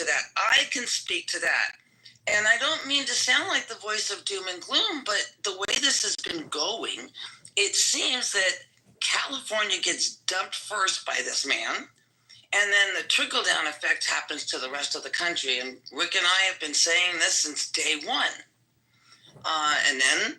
to that. I can speak to that. And I don't mean to sound like the voice of doom and gloom, but the way this has been going, it seems that California gets dumped first by this man, and then the trickle-down effect happens to the rest of the country. And Rick and I have been saying this since day one. And then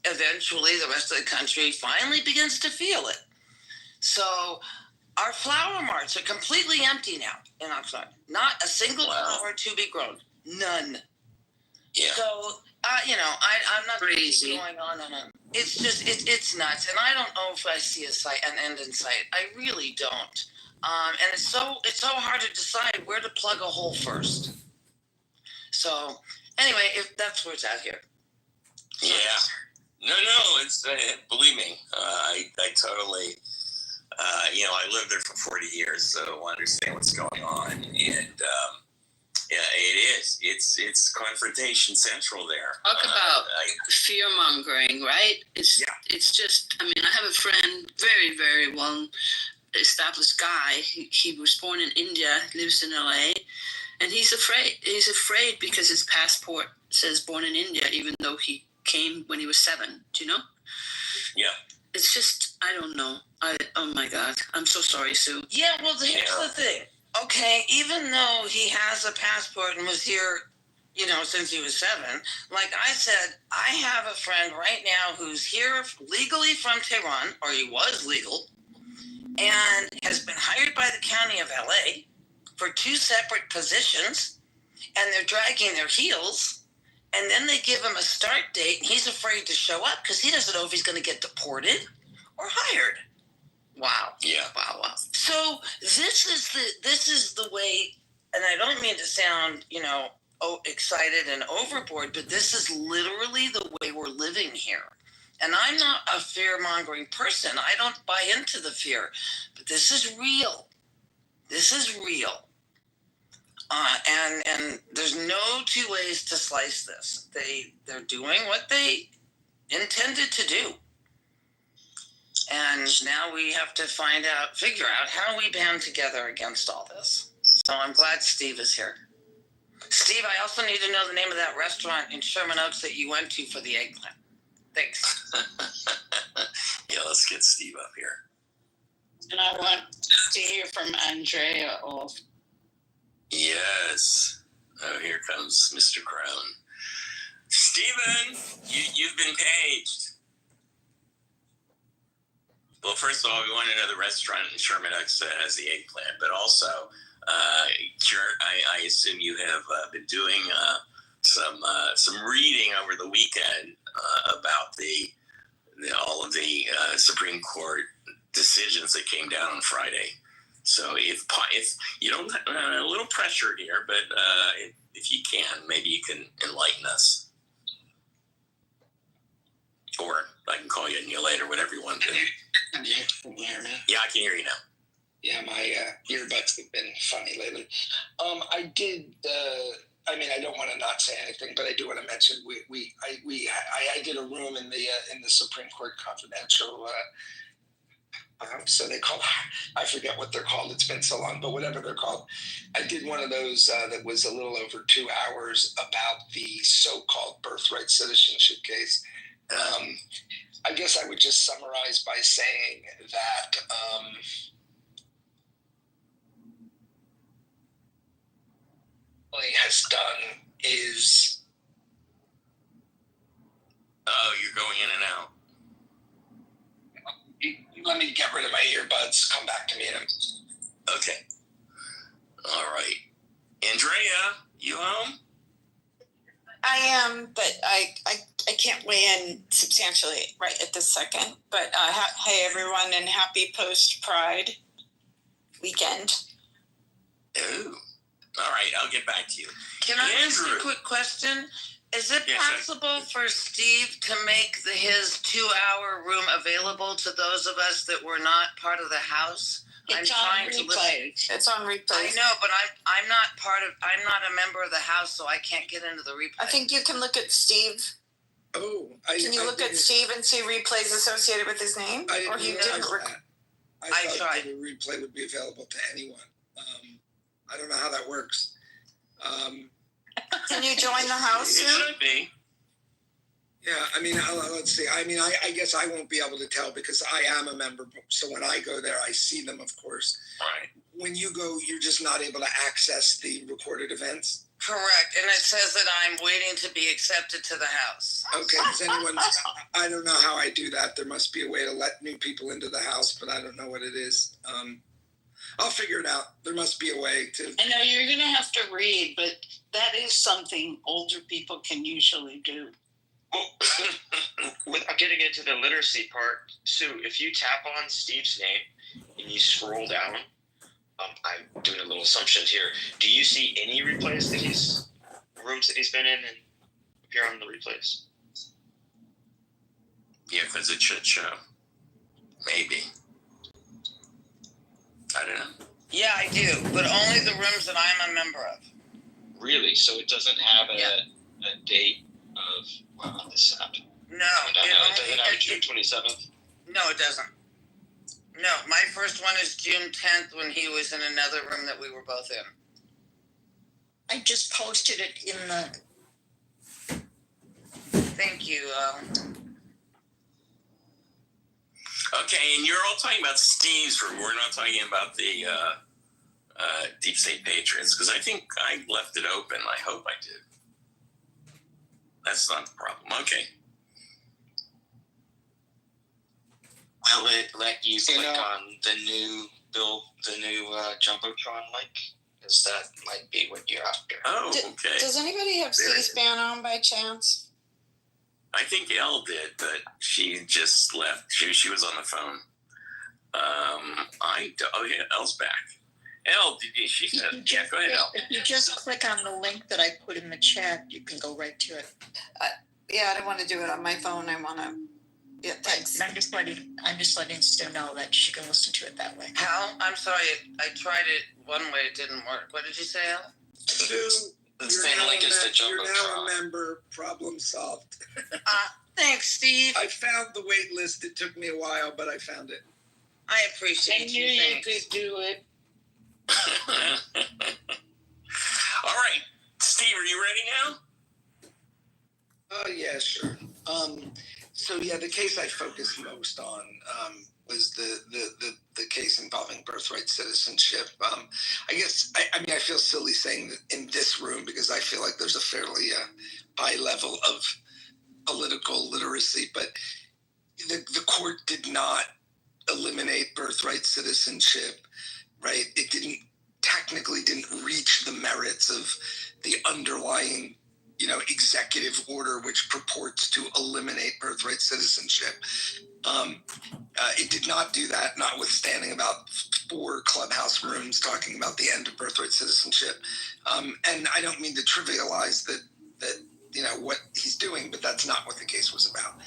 eventually the rest of the country finally begins to feel it. So our flower marts are completely empty now in Oxnard. Not a single flower to be grown. None. Yeah. So, I'm not going to keep going on and on. It's just, it's nuts. And I don't know if I see an end in sight. I really don't. And it's so hard to decide where to plug a hole first. So, anyway, if that's where it's at here. Yeah. No, it's, believe me, I totally, I lived there for 40 years, so I understand what's going on. And, yeah, it is. It's confrontation central there. Talk about fear mongering, right? It's just. I mean, I have a friend, very very well established guy. He was born in India, lives in LA, and he's afraid. He's afraid because his passport says born in India, even though he came when he was 7. Do you know? Yeah. It's just, I don't know. Oh my God, I'm so sorry, Sue. Yeah. Well, here's the thing. Okay, even though he has a passport and was here, since he was 7, like I said, I have a friend right now who's here legally from Tehran, or he was legal, and has been hired by the county of LA for 2 separate positions, and they're dragging their heels, and then they give him a start date, and he's afraid to show up because he doesn't know if he's going to get deported or hired. Wow. Yeah. Wow. So this is the way, and I don't mean to sound, excited and overboard, but this is literally the way we're living here. And I'm not a fear-mongering person. I don't buy into the fear, but this is real. This is real. And there's no 2 ways to slice this. They're doing what they intended to do. And now we have to figure out how we band together against all this. So I'm glad Steve is here. Steve, I also need to know the name of that restaurant in Sherman Oaks that you went to for the eggplant. Thanks. Yeah, let's get Steve up here. And I want to hear from Andrea also. Yes. Oh, here comes Mr. Crown. Stephen, you've been paged. Well, first of all, we want to know the restaurant in Sherman Oaks that has the eggplant, but also, I assume you have been doing some reading over the weekend about all of the Supreme Court decisions that came down on Friday. So if you don't, a little pressure here, but if you can, maybe you can enlighten us. Or I can call you later, whatever you want to do. Can you hear me? Yeah, I can hear you now. Yeah, my earbuds have been funny lately. I did. I don't want to not say anything, but I do want to mention I did a room in the Supreme Court Confidential. So they call. I forget what they're called. It's been so long, but whatever they're called, I did one of those that was a little over 2 hours about the so-called birthright citizenship case. I guess I would just summarize by saying that what he has done is. Oh, you're going in and out. Let me get rid of my earbuds. Come back to me in a minute. Okay. All right. Andrea, you home? I am, but I can't weigh in substantially right at this second. But hey, everyone, and happy post-Pride weekend. Oh, all right. I'll get back to you. Can I ask a quick question? Is it possible for Steve to make his 2-hour room available to those of us that were not part of the House? It's on replay. It's on replay. I know, but I'm not a member of the House, so I can't get into the replay. I think you can look at Steve. Oh, can you look at Steve and see replays associated with his name? I or you didn't. I thought the replay would be available to anyone. I don't know how that works. Can you join the house It soon? should be. Yeah, I mean, let's see. I mean, I guess I won't be able to tell because I am a member. So when I go there, I see them, of course. Right. When you go, you're just not able to access the recorded events. Correct. And it says that I'm waiting to be accepted to the house. Okay, does anyone, I don't know how I do that. There must be a way to let new people into the house, but I don't know what it is. I'll figure it out. There must be a way to. I know you're going to have to read, but that is something older people can usually do. Without getting into the literacy part, Sue, if you tap on Steve's name and you scroll down, I'm doing a little assumptions here. Do you see any replays that rooms that he's been in and appear on the replays? Yeah, because it should show. Maybe. I don't know. Yeah, I do, but only the rooms that I'm a member of. Really? So it doesn't have a date of this happened? No, It doesn't have a June 27th? No, it doesn't. No, my first one is June 10th when he was in another room that we were both in. I just posted it in the. Thank you. Okay, and you're all talking about Steve's room. We're not talking about the Deep State Patriots, because I think I left it open. I hope I did. That's not the problem. Okay. Will it let you click on the new Jumbotron link? Because that might be what you're after. Oh, okay. Does anybody have There it is. C-SPAN on by chance? I think Elle did, but she just left. She was on the phone. Yeah, Elle's back. Elle, she said, yeah, go ahead, Elle. If you just click on the link that I put in the chat, you can go right to it. Yeah, I don't want to do it on my phone. I want to. Yeah, thanks. I'm just letting Stu know that she can listen to it that way. How? I'm sorry. I tried it one way. It didn't work. What did you say, Al? Sue, The same link as the you're now Jumbotron. a member. Problem solved. Thanks, Steve. I found the wait list. It took me a while, but I found it. I I appreciate knew you. you Thanks. could do it. All right, Steve, are you ready now? Oh, yeah, sure. So yeah, the case I focused most on was the case involving birthright citizenship. I guess I mean I feel silly saying that in this room because I feel like there's a fairly high level of political literacy, but the court did not eliminate birthright citizenship, right? It technically didn't reach the merits of the underlying executive order which purports to eliminate birthright citizenship. It did not do that, notwithstanding about 4 clubhouse rooms talking about the end of birthright citizenship. And I don't mean to trivialize that what he's doing, but that's not what the case was about.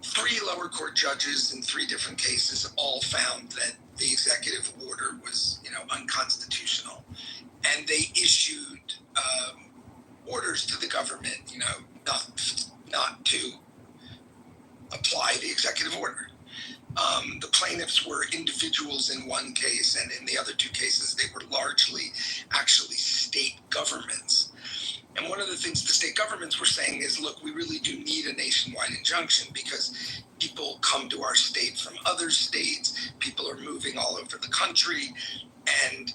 3 lower court judges in 3 different cases all found that the executive order was, unconstitutional, and they issued orders to the government, not to apply the executive order. The plaintiffs were individuals in one case, and in the other 2 cases, they were largely actually state governments. And one of the things the state governments were saying is, look, we really do need a nationwide injunction because people come to our state from other states, people are moving all over the country, and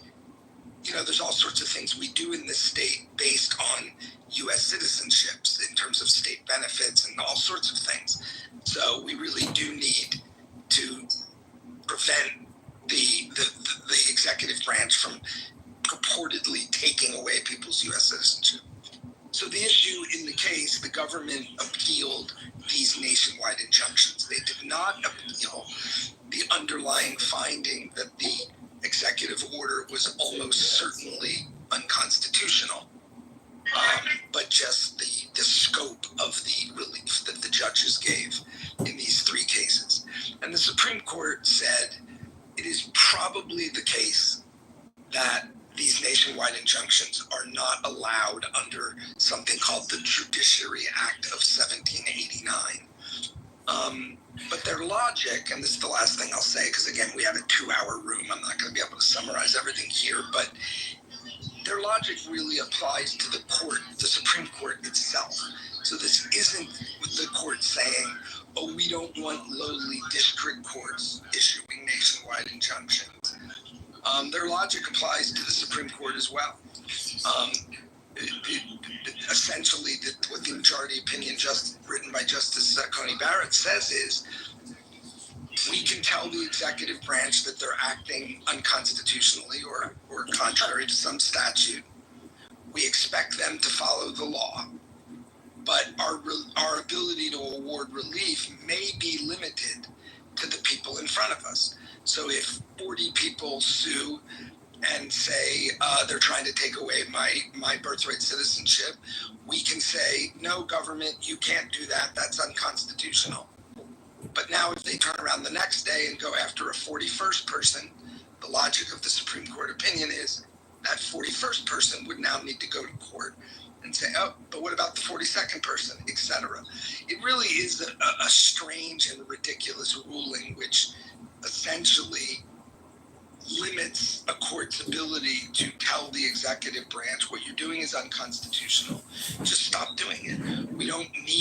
there's all sorts of things we do in this state based on U.S. citizenships in terms of state benefits and all sorts of things. So we really do need to prevent the executive branch from purportedly taking away people's U.S. citizenship. So the issue in the case, the government appealed these nationwide injunctions. They did not appeal the underlying finding that the executive order was almost certainly unconstitutional, but just the scope of the relief that the judges gave in these 3 cases. And the Supreme Court said it is probably the case that these nationwide injunctions are not allowed under something called the Judiciary Act of 1789. But their logic, and this is the last thing I'll say, because again, we have a 2-hour room. I'm not going to be able to summarize everything here, but logic really applies to the court, the Supreme Court itself. So this isn't the court saying, oh, we don't want lowly district courts issuing nationwide injunctions. Their logic applies to the Supreme Court as well. Essentially, what the majority opinion written by Justice Coney Barrett says is, we can tell the executive branch that they're acting unconstitutionally or contrary to some statute. We expect them to follow the law, but our ability to award relief may be limited to the people in front of us. So if 40 people sue and say they're trying to take away my birthright citizenship, we can say, no, government, you can't do that. That's unconstitutional. But now if they turn around the next day and go after a 41st person, the logic of the Supreme Court opinion is that 41st person would now need to go to court and say, oh, but what about the 42nd person, etc. It really is a strange and ridiculous ruling which essentially limits a court's ability to tell the executive branch what you're doing is unconstitutional. Just stop doing it. We don't need